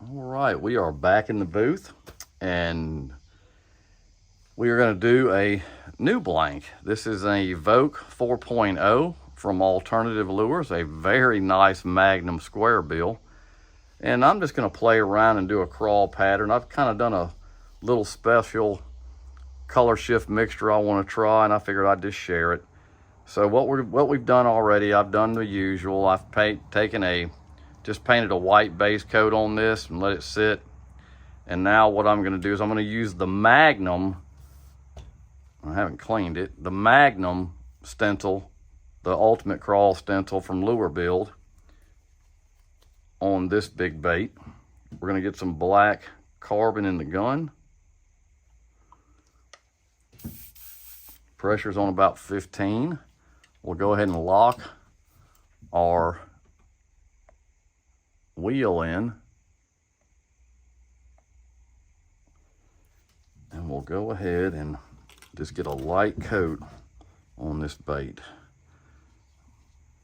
All right, we are back in the booth and we are going to do a new blank. This is a Vogue 4.0 from Alternative Lures, a very nice Magnum square bill. And I'm just going to play around and do a crawl pattern. I've kind of done a little special color shift mixture I want to try, and I figured I'd just share it. So what we've done already, I've done the usual. I've just painted a white base coat on this and let it sit. And now what I'm going to do is I'm going to use the Magnum, I haven't cleaned it, the Magnum stencil, the Ultimate Crawl stencil from Lure Build on this big bait. We're going to get some black carbon in the gun. Pressure's on about 15. We'll go ahead and lock our wheel in. And we'll go ahead and just get a light coat on this bait.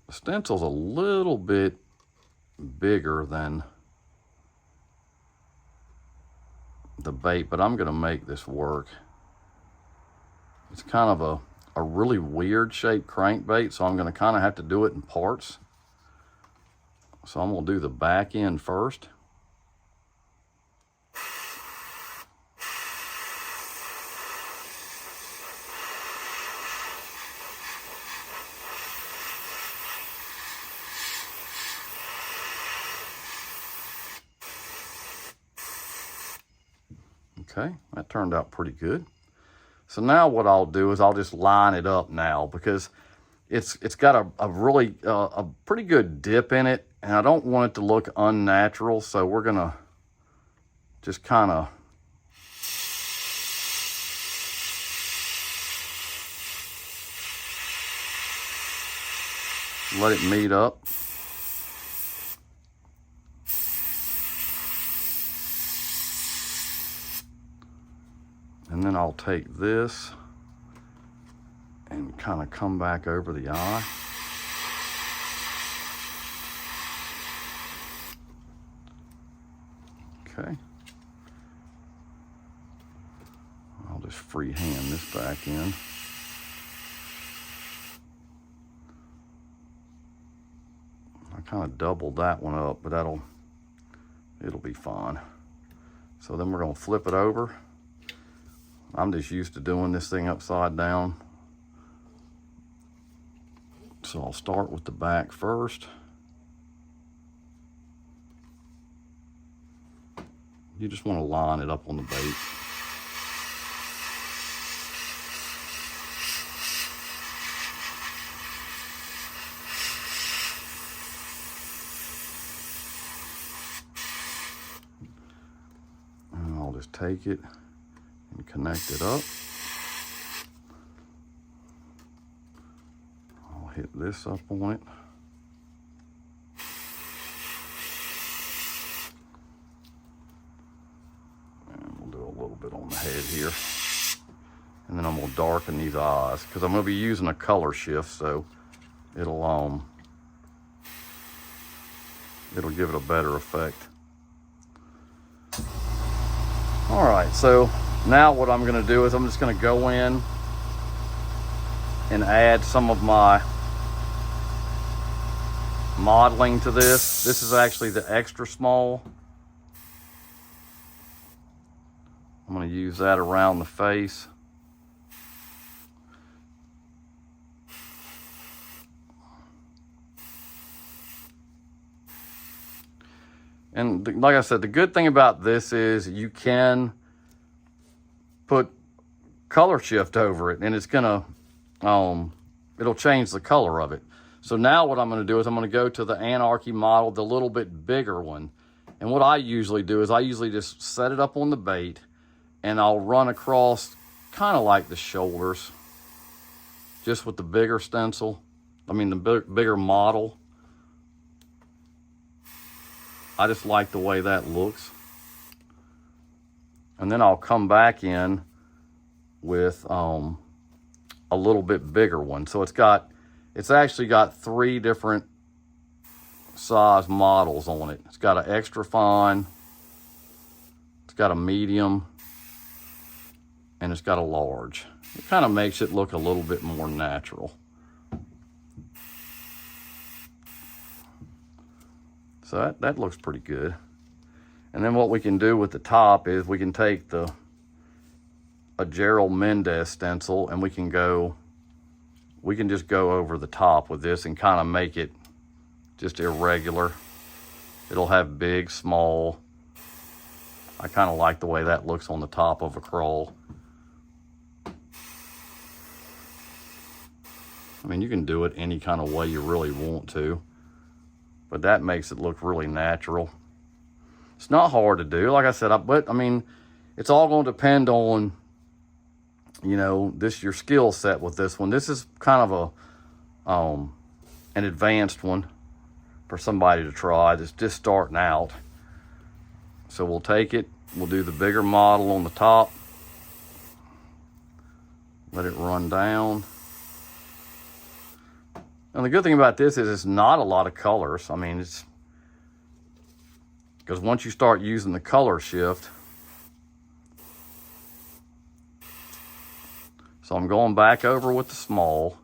The stencil's a little bit bigger than the bait, but I'm gonna make this work. It's kind of a really weird shaped crankbait, so I'm gonna kind of have to do it in parts. So I'm gonna do the back end first. Okay, that turned out pretty good. So now what I'll do is I'll just line it up now, because it's got a really a pretty good dip in it, and I don't want it to look unnatural. So we're gonna just kind of let it meet up. And then I'll take this and kind of come back over the eye. Okay. I'll just freehand this back in. I kind of doubled that one up, but it'll be fine. So then we're gonna flip it over. I'm just used to doing this thing upside down. So I'll start with the back first. You just want to line it up on the bait. And I'll just take it and connect it up. I'll hit this up on it. And we'll do a little bit on the head here. And then I'm gonna darken these eyes, because I'm gonna be using a color shift, so it'll give it a better effect. All right, so now what I'm gonna do is I'm just gonna go in and add some of my modeling to this. This is actually the extra small. I'm gonna use that around the face. And like I said, the good thing about this is you can put color shift over it, and it's gonna, it'll change the color of it. So now what I'm gonna do is I'm gonna go to the Anarchy model, the little bit bigger one. And what I usually do is I usually just set it up on the bait, and I'll run across kind of like the shoulders, just with the bigger stencil. I mean, the bigger model. I just like the way that looks. And then I'll come back in with a little bit bigger one. So it's actually got 3 different size models on it. It's got an extra fine, got a medium, and it's got a large. It kind of makes it look a little bit more natural. So that looks pretty good. And then what we can do with the top is we can take a Gerald Mendez stencil, and we can just go over the top with this and kind of make it just irregular. It'll have big, small. I kind of like the way that looks on the top of a crawl. I mean, you can do it any kind of way you really want to, but that makes it look really natural. It's not hard to do, like I said, but I mean, it's all going to depend on, you know, your skill set with this one. This is kind of an advanced one for somebody to try that's just starting out. So we'll take it, we'll do the bigger model on the top, let it run down. And the good thing about this is it's not a lot of colors. I mean, it's because once you start using the color shift, so I'm going back over with the small,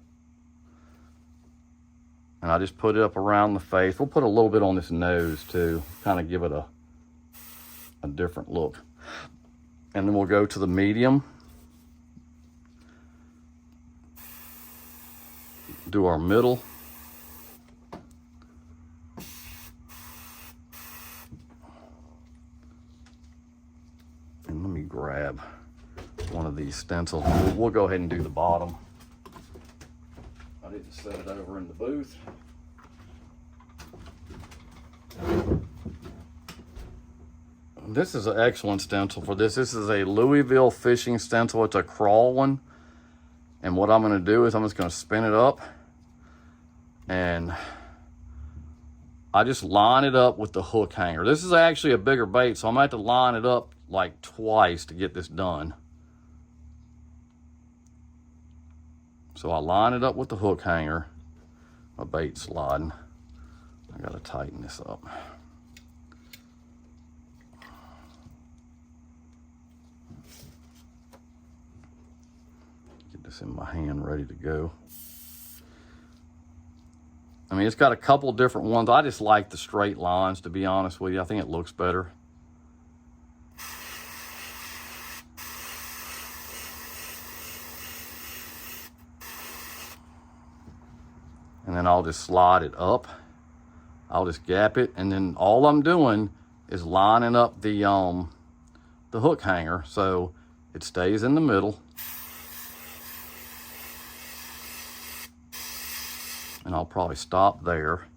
and I just put it up around the face. We'll put a little bit on this nose too, kind of give it a different look. And then we'll go to the medium, do our middle, and let me grab one of these stencils. We'll go ahead and do the bottom. I need to set it over in the booth. This is an excellent stencil for this. This is a Louisville fishing stencil. It's a crawl one. And what I'm going to do is I'm just going to spin it up, and I just line it up with the hook hanger. This is actually a bigger bait, so I'm going to have to line it up like twice to get this done. So I line it up with the hook hanger. My bait's sliding. I got to tighten this up. Get this in my hand ready to go. I mean, it's got a couple different ones. I just like the straight lines, to be honest with you. I think it looks better. And then I'll just slide it up. I'll just gap it, and then all I'm doing is lining up the hook hanger so it stays in the middle. And I'll probably stop there.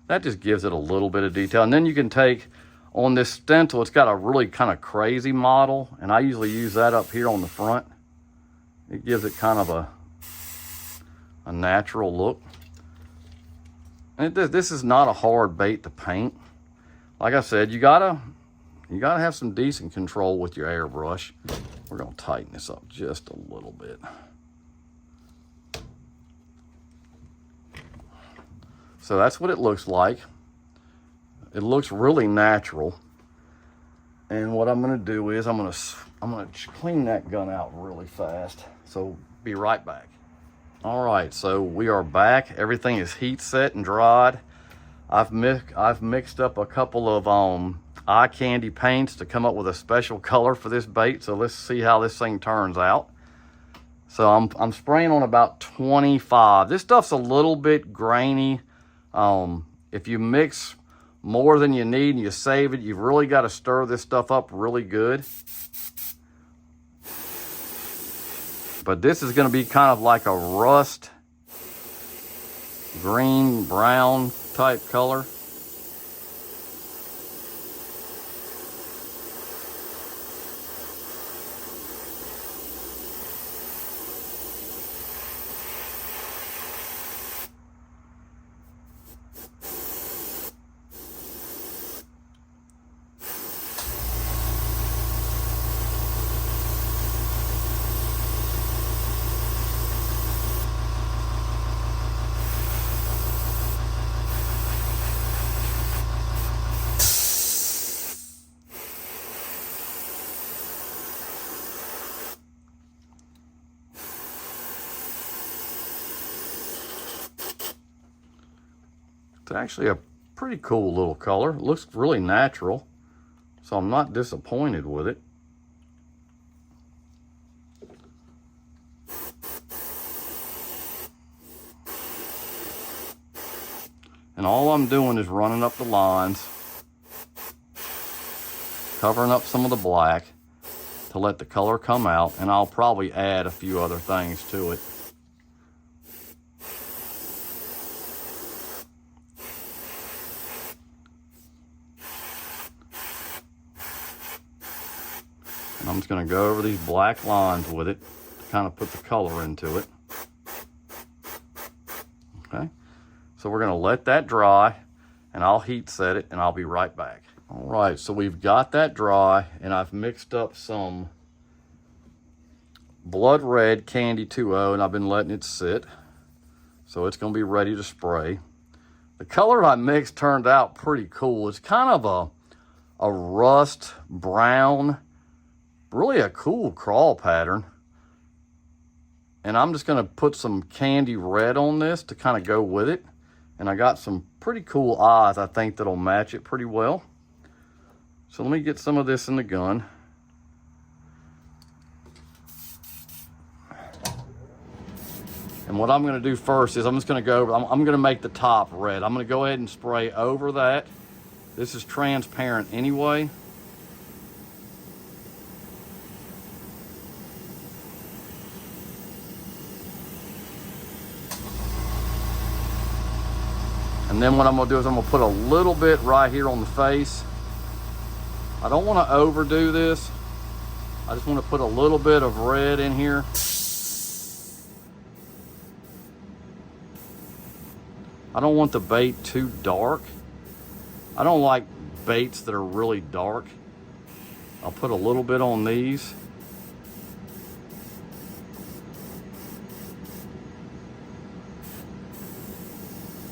That just gives it a little bit of detail. And then you can take, on this stencil, it's got a really kind of crazy model, and I usually use that up here on the front. It gives it kind of a natural look. And this is not a hard bait to paint. Like I said, you gotta have some decent control with your airbrush. We're gonna tighten this up just a little bit. So that's what it looks like. It looks really natural. And what I'm gonna do is I'm gonna clean that gun out really fast. So be right back. All right, so we are back. Everything is heat set and dried. I've mixed up a couple of eye candy paints to come up with a special color for this bait. So let's see how this thing turns out. So I'm spraying on about 25. This stuff's a little bit grainy. If you mix more than you need and you save it, you've really got to stir this stuff up really good. But this is going to be kind of like a rust green, brown type color. It's actually a pretty cool little color. It looks really natural, so I'm not disappointed with it. And all I'm doing is running up the lines, covering up some of the black to let the color come out, and I'll probably add a few other things to it. And I'm just going to go over these black lines with it to kind of put the color into it. Okay, so we're going to let that dry, and I'll heat set it, and I'll be right back. All right, so we've got that dry, and I've mixed up some blood red Candy 2.0, and I've been letting it sit. So it's going to be ready to spray. The color I mixed turned out pretty cool. It's kind of a rust brown, really a cool crawl pattern. And I'm just going to put some candy red on this to kind of go with it. And I got some pretty cool eyes, I think, that'll match it pretty well. So let me get some of this in the gun. And what I'm going to do first is I'm just going to go over, I'm going to make the top red. I'm going to go ahead and spray over that. This is transparent anyway. And then what I'm going to do is I'm going to put a little bit right here on the face. I don't want to overdo this. I just want to put a little bit of red in here. I don't want the bait too dark. I don't like baits that are really dark. I'll put a little bit on these.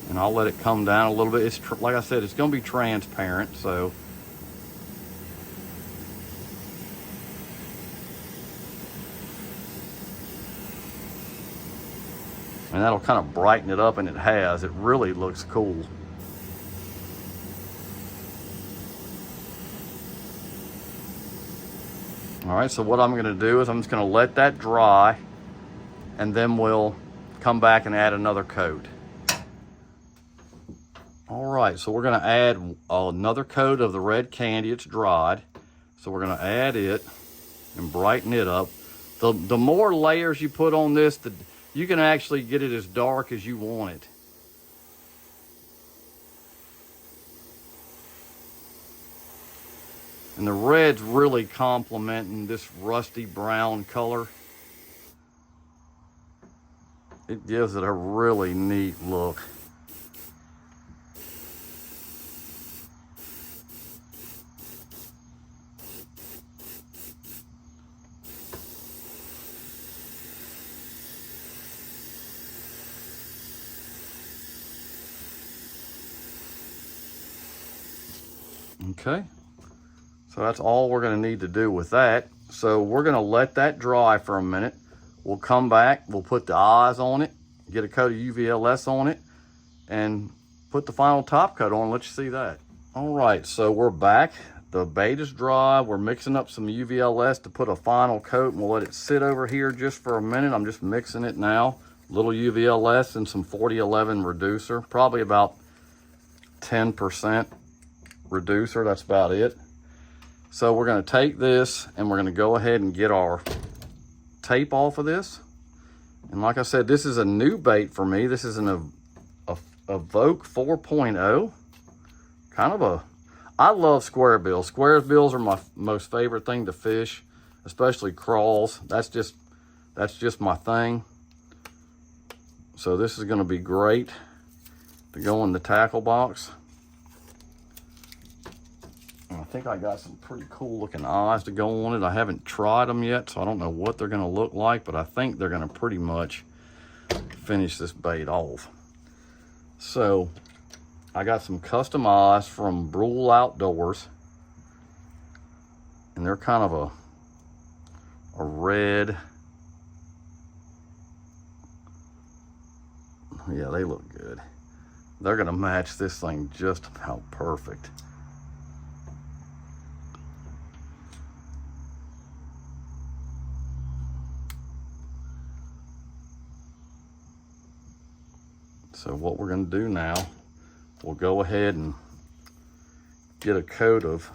And I'll let it come down a little bit. It's like I said, it's going to be transparent, so. And that'll kind of brighten it up, and it has. It really looks cool. All right, so what I'm going to do is I'm just going to let that dry, and then we'll come back and add another coat. All right, so we're going to add another coat of the red candy. It's dried, so we're going to add it and brighten it up. The more layers you put on this, you can actually get it as dark as you want it. And the red's really complementing this rusty brown color. It gives it a really neat look. Okay, so that's all we're going to need to do with that. So we're going to let that dry for a minute. We'll come back, we'll put the eyes on it, get a coat of UVLS on it, and put the final top coat on. Let you see that. All right, so we're back. The bait is dry. We're mixing up some UVLS to put a final coat, and we'll let it sit over here just for a minute. I'm just mixing it now. A little UVLS and some 4011 reducer, probably about 10% reducer. That's about it. So we're going to take this and we're going to go ahead and get our tape off of this. And like I said, this is a new bait for me. This is a Voke 4.0. Kind of I love square bills. Square bills are my most favorite thing to fish, especially crawls. That's just my thing. So this is going to be great to go in the tackle box. I think I got some pretty cool looking eyes to go on it. I haven't tried them yet, so I don't know what they're going to look like, but I think they're going to pretty much finish this bait off. So I got some custom eyes from Brule Outdoors, and they're kind of a red. Yeah, they look good. they're gonna match this thing just about perfect. So what we're gonna do now, we'll go ahead and get a coat of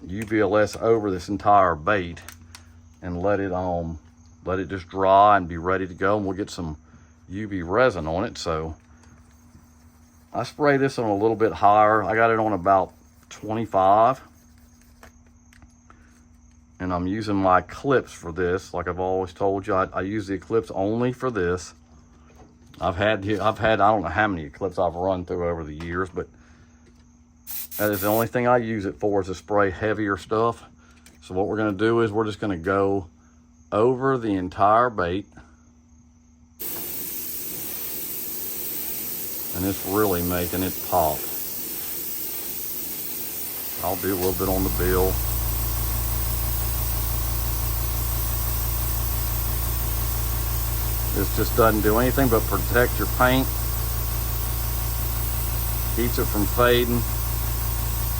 UVLS over this entire bait and let it just dry and be ready to go, and we'll get some UV resin on it. So I spray this on a little bit higher. I got it on about 25, and I'm using my clips for this. Like I've always told you, I use the clips only for this. I've had I don't know how many clips I've run through over the years, but that is the only thing I use it for, is to spray heavier stuff. So what we're gonna do is we're just gonna go over the entire bait. And it's really making it pop. I'll do a little bit on the bill. This just doesn't do anything but protect your paint. Keeps it from fading.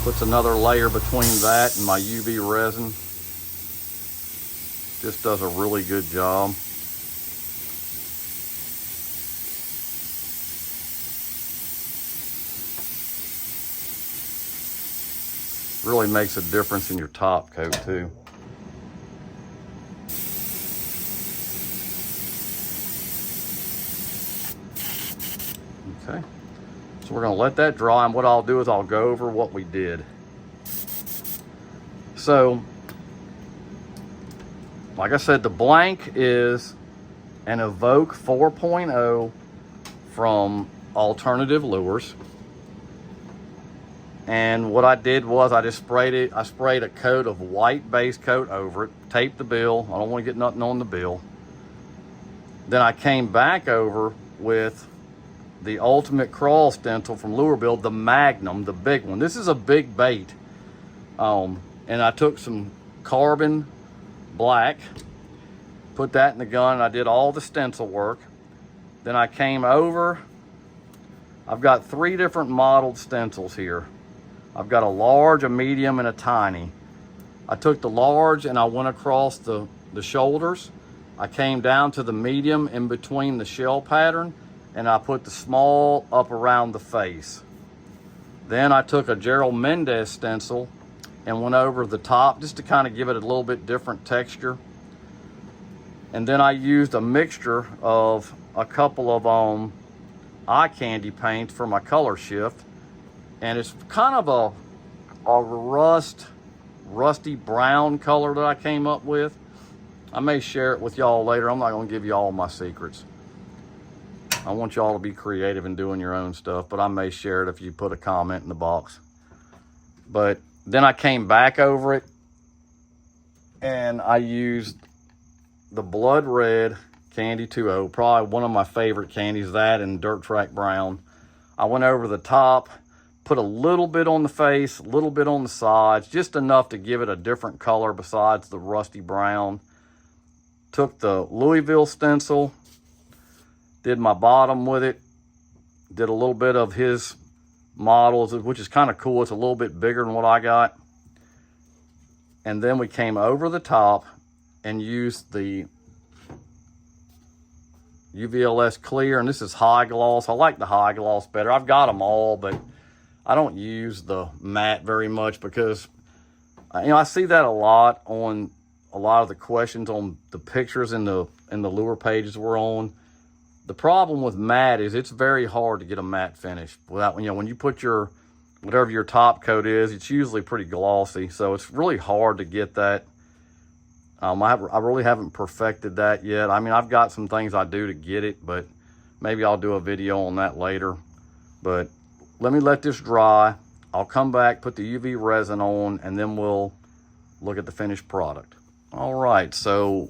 Puts another layer between that and my UV resin. Just does a really good job. Really makes a difference in your top coat too. Okay, so we're gonna let that dry, and what I'll do is I'll go over what we did. So, like I said, the blank is an Evoke 4.0 from Alternative Lures. And what I did was I just sprayed it. I sprayed a coat of white base coat over it, taped the bill. I don't want to get nothing on the bill. Then I came back over with the Ultimate Crawl stencil from Lure Build, the Magnum, the big one. This is a big bait. And I took some carbon black, put that in the gun, and I did all the stencil work. Then I came over. I've got 3 different modeled stencils here. I've got a large, a medium, and a tiny. I took the large and I went across the shoulders. I came down to the medium in between the shell pattern, and I put the small up around the face. Then I took a Gerald Mendez stencil and went over the top just to kind of give it a little bit different texture. And then I used a mixture of a couple of eye candy paints for my color shift. And it's kind of a rusty brown color that I came up with. I may share it with y'all later. I'm not gonna give you all my secrets. I want y'all to be creative and doing your own stuff, but I may share it if you put a comment in the box. But then I came back over it and I used the Blood Red Candy 2.0, probably one of my favorite candies, that and Dirt Track Brown. I went over the top, put a little bit on the face, a little bit on the sides, just enough to give it a different color besides the rusty brown. Took the Louisville stencil, did my bottom with it, did a little bit of his models, which is kind of cool. It's a little bit bigger than what I got. And then we came over the top and used the UVLS clear, and this is high gloss. I like the high gloss better. I've got them all, but I don't use the matte very much because I see that a lot on a lot of the questions on the pictures in the lure pages we're on. The problem with matte is it's very hard to get a matte finish without, when you put your, whatever your top coat is, it's usually pretty glossy. So it's really hard to get that. I really haven't perfected that yet. I mean, I've got some things I do to get it, but maybe I'll do a video on that later. But let me let this dry. I'll come back, put the UV resin on, and then we'll look at the finished product. All right, so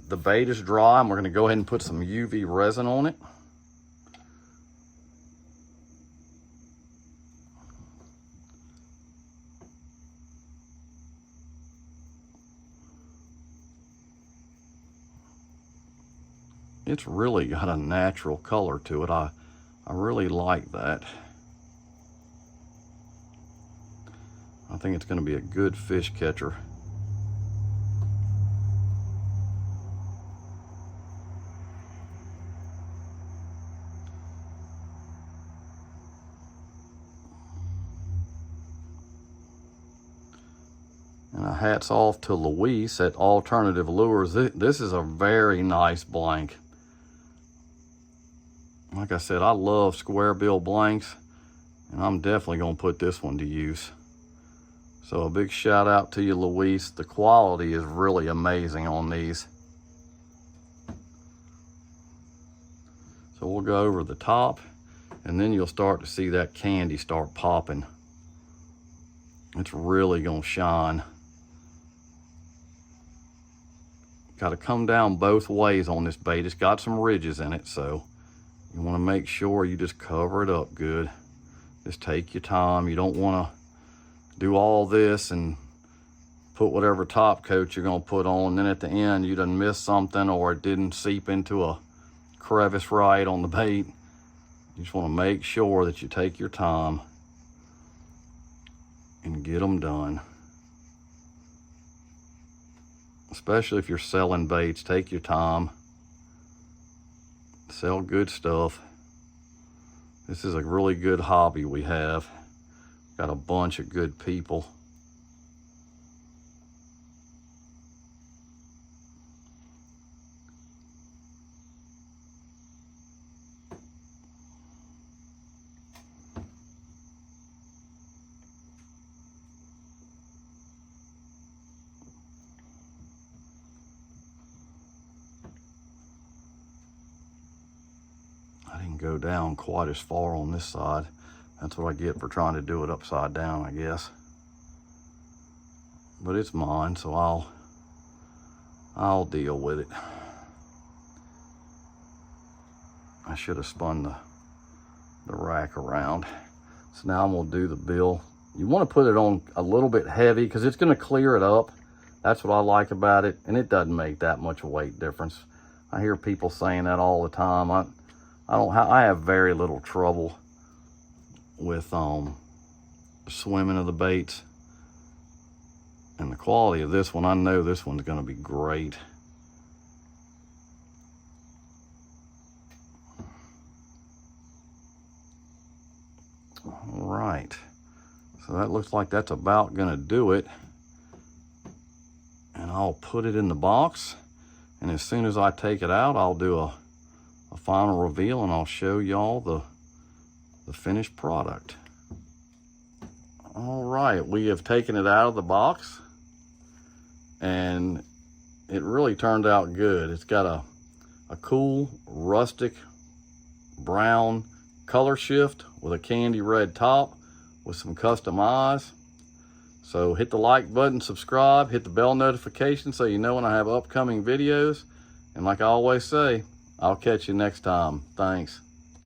the bait is dry, and we're gonna go ahead and put some UV resin on it. It's really got a natural color to it. I I really like that. I think it's going to be a good fish catcher. And hats off to Luis at Alternative Lures. This is a very nice blank. Like I said, I love square bill blanks, and I'm definitely going to put this one to use. So a big shout out to you, Luis. The quality is really amazing on these. So we'll go over the top, and then you'll start to see that candy start popping. It's really going to shine. Got to come down both ways on this bait. It's got some ridges in it, so you want to make sure you just cover it up good. Just take your time. You don't want to do all this and put whatever top coat you're going to put on, and then at the end you done missed something, or it didn't seep into a crevice right on the bait. You just want to make sure that you take your time and get them done. Especially if you're selling baits, take your time. Sell good stuff. This is a really good hobby we have. Got a bunch of good people. I didn't go down quite as far on this side. That's what I get for trying to do it upside down, I guess. But it's mine, so I'll deal with it. I should have spun the rack around. So now I'm gonna do the bill. You wanna put it on a little bit heavy because it's gonna clear it up. That's what I like about it, and it doesn't make that much weight difference. I hear people saying that all the time. I have very little trouble with swimming of the baits, and the quality of this one, I know this one's going to be great. All right, so that looks like that's about going to do it, and I'll put it in the box, and as soon as I take it out, I'll do a final reveal, and I'll show y'all the finished product. All right, we have taken it out of the box, and it really turned out good. It's got a cool rustic brown color shift with a candy red top with some custom eyes. So hit the like button, subscribe, hit the bell notification so you know when I have upcoming videos. And like I always say, I'll catch you next time. Thanks.